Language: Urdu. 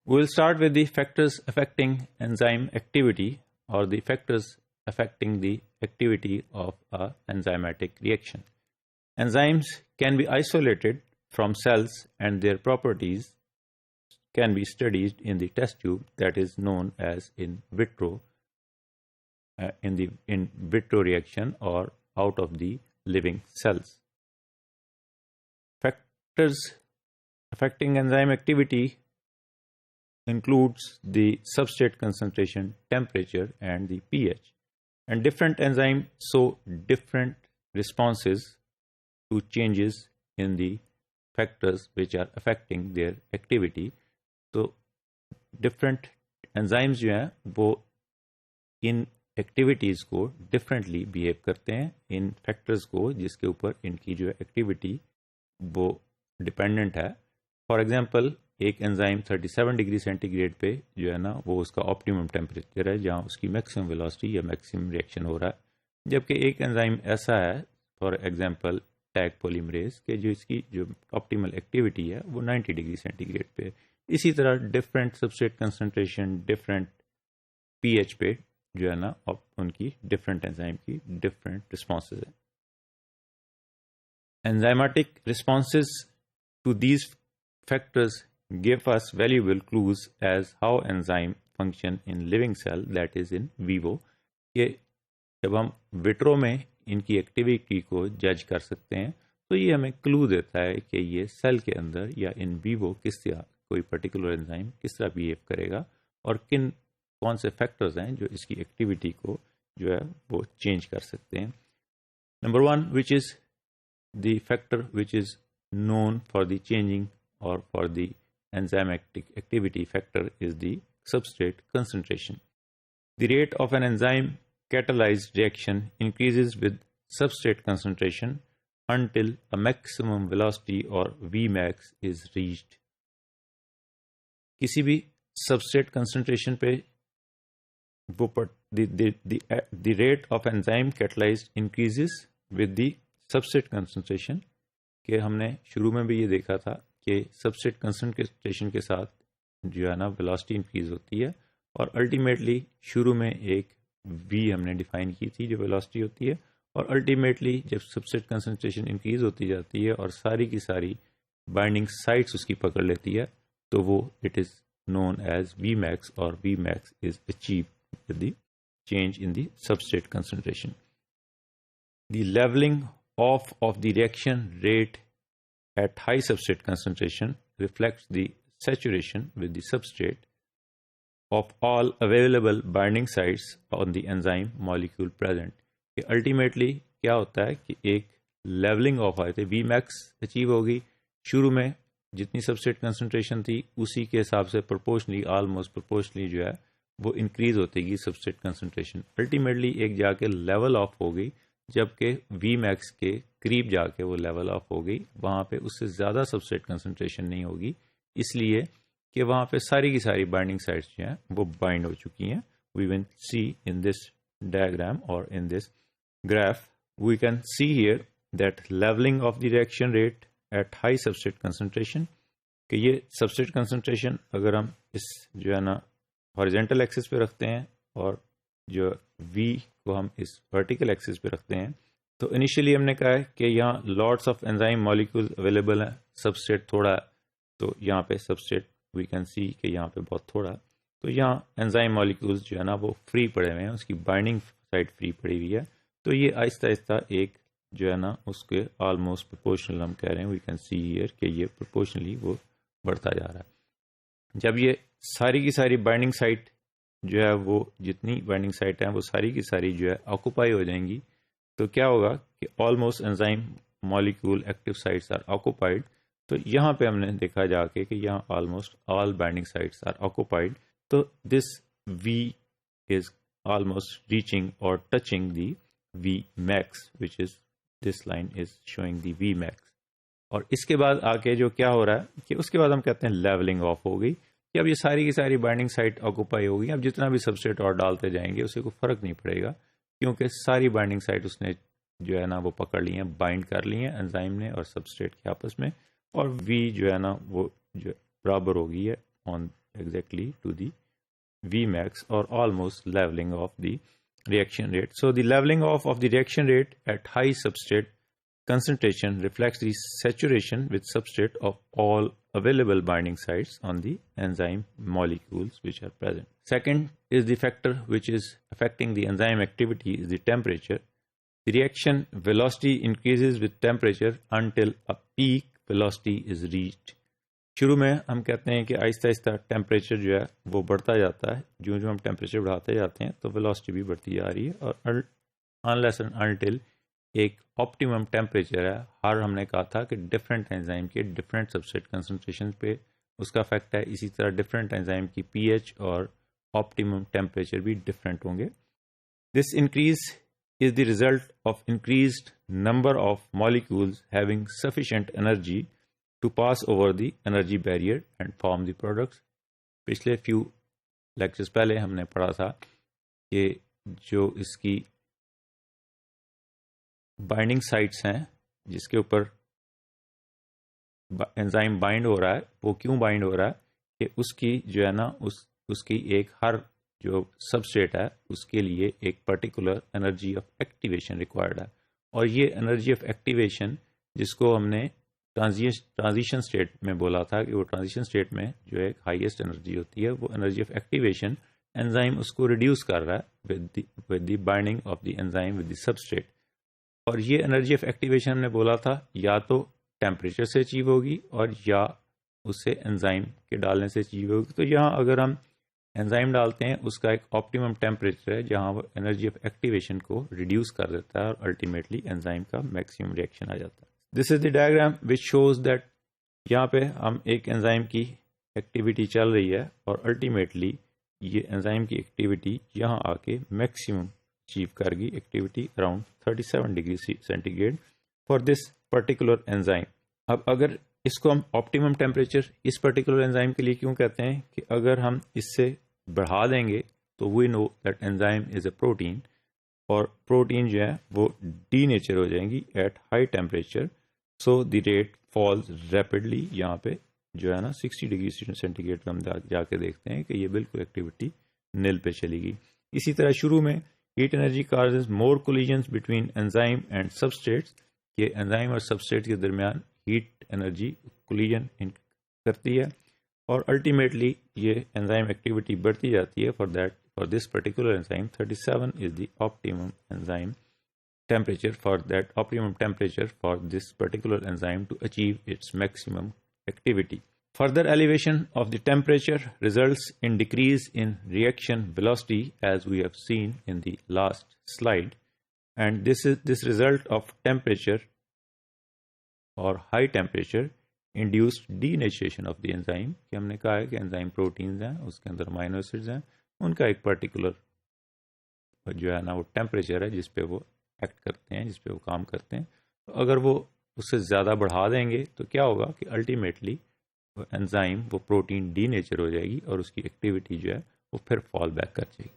We'll start with the factors affecting enzyme activity or the factors affecting the activity of a enzymatic reaction. Enzymes can be isolated from cells and their properties can be studied in the test tube that is known as in vitro reaction or out of the living cells. Factors affecting enzyme activity includes the substrate concentration, temperature, and the pH. And different enzymes show different responses to changes in the factors which are affecting their activity. تو ڈفرینٹ انزائمز جو ہیں وہ ان ایکٹیویٹیز کو ڈفرینٹلی بیہیو کرتے ہیں ان فیکٹرز کو جس کے اوپر ان کی جو ہے ایکٹیویٹی وہ ڈپینڈنٹ ہے. فار ایگزامپل ایک انزائم 37 ڈگری سینٹی گریڈ پہ جو ہے نا وہ اس کا آپٹیمم ٹیمپریچر ہے جہاں اس کی میکسیمم ویلوسٹی یا میکسیمم ریئیکشن ہو رہا ہے، جبکہ ایک انزائم ایسا ہے فار ایگزامپل ٹیگ پولیمریز کہ جو اس کی جو آپٹیمل ایکٹیویٹی ہے وہ 90 ڈگری سینٹی گریڈ پہ. اسی طرح different substrate concentration different P H پہ جو ہے نا ان کی ڈفرینٹ انزائم کی ڈفرینٹ رسپانسز ہیں. Enzymatic responses to these factors give us valuable clues as how enzyme function in living cell that is in vivo. کہ جب ہم وٹرو میں ان کی ایکٹیویٹی کو جج کر سکتے ہیں تو یہ ہمیں کلو دیتا ہے کہ یہ سیل کے اندر یا ان ویوو کس طرح کوئی پرٹیکولر انزائم کس طرح بیہیو کرے گا اور کون سے فیکٹرز ہیں جو اس کی ایکٹیویٹی کو جو ہے وہ چینج کر سکتے ہیں. Number 1 which is the factor which is known for the changing or for the enzymatic activity factor is the substrate concentration. The rate of an enzyme catalyzed reaction increases with substrate concentration until a maximum velocity or Vmax is reached. کسی بھی substrate concentration پہ the rate of enzyme catalyzed increases with the substrate concentration کہ ہم نے شروع میں بھی یہ دیکھا تھا کہ سبسٹریٹ کنسنٹریشن کے ساتھ جو ہے نا ویلوسٹی انکریز ہوتی ہے اور الٹیمیٹلی شروع میں ایک وی ہم نے ڈیفائن کی تھی جو ویلوسٹی ہوتی ہے اور الٹیمیٹلی جب سبسٹریٹ کنسنٹریشن انکریز ہوتی جاتی ہے اور ساری کی ساری بائنڈنگ سائٹس اس کی پکڑ لیتی ہے تو وہ it is known as V max اور V max is achieved with the change in the substrate concentration. The levelling of the reaction rate at high substrate concentration reflects the saturation with the substrate of all available binding sites on the enzyme molecule present. کہ ultimately کیا ہوتا ہے کہ ایک لیولنگ آف آئے تھے وی میکس اچیو ہوگی شروع میں جتنی سبسٹریٹ کنسنٹریشن تھی اسی کے حساب سے پرپورشنلی آلموسٹ پرپورشنلی جو ہے وہ انکریز ہوتی گی سبسٹریٹ کنسنٹریشن. الٹیمیٹلی ایک جا کے لیول آف ہو گئی جبکہ وی میکس کے قریب جا کے وہ لیول آف ہو گئی وہاں پہ اس سے زیادہ سبسٹریٹ کنسنٹریشن نہیں ہوگی اس لیے کہ وہاں پہ ساری کی ساری بائنڈنگ سائٹس جو ہیں وہ بائنڈ ہو چکی ہیں. وی when C in this diagram اور in this graph we can see here that levelling of the reaction rate at high substrate concentration کہ یہ سبسٹریٹ کنسنٹریشن اگر ہم اس جو ہے نا ہاریزونٹل ایکسس پہ رکھتے ہیں اور جو وی کو ہم اس ورٹیکل ایکسس پہ رکھتے ہیں تو انیشیلی ہم نے کہا ہے کہ یہاں lots of enzyme molecule available ہیں سبسٹریٹ تھوڑا ہے تو یہاں پہ سبسٹریٹ وی کین سی کہ یہاں پہ بہت تھوڑا تو یہاں انزائم مالیکولز جو ہے نا وہ فری پڑے ہوئے ہیں اس کی بائنڈنگ سائٹ فری پڑی ہوئی ہے تو یہ آہستہ آہستہ ایک جو ہے نا اس کے آلموسٹ پرپورشنل ہم کہہ رہے ہیں وی کین سی ہیئر کہ یہ پرپورشنلی وہ بڑھتا جا رہا ہے. جب یہ ساری کی ساری بائنڈنگ سائٹ جو ہے وہ جتنی بائنڈنگ سائٹ ہیں وہ ساری کی ساری جو ہے آکوپائی ہو جائیں گی تو کیا ہوگا کہ almost enzyme molecule active sites are occupied. تو یہاں پہ ہم نے دیکھا جا کے کہ یہاں almost all binding sites are occupied تو this V is almost reaching اور touching the V max which is this line is showing the V max. اور اس کے بعد آ کے جو کیا ہو رہا ہے کہ اس کے بعد ہم کہتے ہیں لیولنگ آف ہو گئی کہ اب یہ ساری کی ساری بائنڈنگ سائٹ آکوپائی ہوگی اب جتنا بھی سبسٹریٹ اور ڈالتے جائیں گے اسے کوئی فرق نہیں پڑے گا کیونکہ ساری بائنڈنگ سائٹ اس نے جو ہے نا وہ پکڑ لی ہیں بائنڈ کر لی ہیں انزائم نے اور سبسٹریٹ کے آپس میں اور وی جو ہے نا وہ جو برابر ہو گئی ہے آن exactly to the Vmax or almost leveling of the reaction rate. So the leveling off of the reaction rate at high substrate concentration reflects the saturation with substrate of all available binding sites on the enzyme molecules which are present. Second is the factor which is affecting the enzyme activity is the temperature. The reaction velocity increases with temperature until a peak velocity is reached. شروع میں ہم کہتے ہیں کہ آہستہ آہستہ ٹیمپریچر جو ہے وہ بڑھتا جاتا ہے. جو ہم ٹیمپریچر بڑھاتے جاتے ہیں تو ویلوسٹی بھی بڑھتی جا رہی ہے, اور انلیس اینڈ انٹل ایک آپٹیمم ٹیمپریچر ہے. ہم نے کہا تھا کہ ڈفرینٹ انزائم کے ڈفرینٹ سبسٹریٹ کنسنٹریشن پہ اس کا افیکٹ ہے. اسی طرح ڈفرینٹ انزائم کی پی ایچ اور آپٹیمم ٹیمپریچر بھی ڈفرینٹ ہوں گے. This increase is the result of increased number of molecules having sufficient energy to pass over the energy barrier and form the products. پچھلے few lectures پہلے ہم نے پڑھا تھا کہ جو اس کی بائنڈنگ سائٹس ہیں جس کے اوپر انزائم بائنڈ ہو رہا ہے, وہ کیوں بائنڈ ہو رہا ہے کہ اس کی جو ہے نا اس کی ایک ہر جو سبسٹریٹ ہے اس کے لیے ایک particular energy of activation required ہے. اور یہ انرجی آف ایکٹیویشن جس کو ہم نے ٹرانزیشن اسٹیٹ میں بولا تھا کہ وہ ٹرانزیشن اسٹیٹ میں جو ایک ہائیسٹ انرجی ہوتی ہے, وہ انرجی آف ایکٹیویشن انزائم اس کو ریڈیوس کر رہا ہے with the binding of the enzyme with the substrate. اور یہ انرجی آف ایکٹیویشن ہم نے بولا تھا یا تو ٹیمپریچر سے اچیو ہوگی اور یا اس سے انزائم کے ڈالنے سے اچیو ہوگی. تو یہاں اگر ہم انزائم ڈالتے ہیں اس کا ایک آپٹیمم ٹیمپریچر ہے جہاں وہ انرجی آف ایکٹیویشن کو ریڈیوس کر دیتا ہے اور الٹیمیٹلی انزائم کا میکسیمم ریئیکشن آ جاتا ہے. دس از دی ڈائیگرام وچ شوز دیٹ یہاں پہ ہم ایک انزائم کی ایکٹیویٹی چل رہی ہے اور الٹیمیٹلی یہ انزائم کی ایکٹیویٹی یہاں آ کے میکسیمم اچیو کر گی, activity around 37 degree centigrade for this particular enzyme. اب اگر اس کو ہم آپٹیمم ٹیمپریچر اس پرٹیکولر انزائم کے لیے کیوں کہتے ہیں کہ اگر ہم اس سے بڑھا دیں گے تو we know that enzyme is a protein, اور پروٹین جو ہے وہ ڈی نیچر ہو جائیں گی at high temperature. So the rate falls rapidly. یہاں پہ جو ہے نا 60 ڈگری سینٹی گریڈ پہ ہم جا کے دیکھتے ہیں کہ یہ بالکل ایکٹیویٹی نیل پہ چلی گئی. اسی طرح شروع میں heat energy causes more collisions between enzyme and substrates, یہ انزائم اور سبسٹریٹ کے درمیان ہیٹ انرجی کولیجن کرتی ہے اور الٹیمیٹلی یہ انزائم ایکٹیویٹی بڑھتی جاتی ہے. For this particular enzyme 37 is the optimum enzyme temperature for that optimum temperature for this particular enzyme to achieve its maximum activity. Further elevation of the temperature results in decrease in reaction velocity as we have seen in the last slide, and this result of temperature or high temperature induced denaturation of the enzyme. کہ ہم نے کہا ہے کہ enzyme proteins ہیں اس کے اندر amino acids ہیں, ان کا ایک particular جو ہے نا وہ ٹیمپریچر ہے جس پہ وہ ایکٹ کرتے ہیں, جس پہ وہ کام کرتے ہیں. تو اگر وہ اس سے زیادہ بڑھا دیں گے تو کیا ہوگا کہ الٹیمیٹلی وہ انزائم وہ پروٹین ڈی نیچر ہو جائے گی اور اس کی ایکٹیویٹی جو ہے وہ پھر فال بیک کر جائے گی.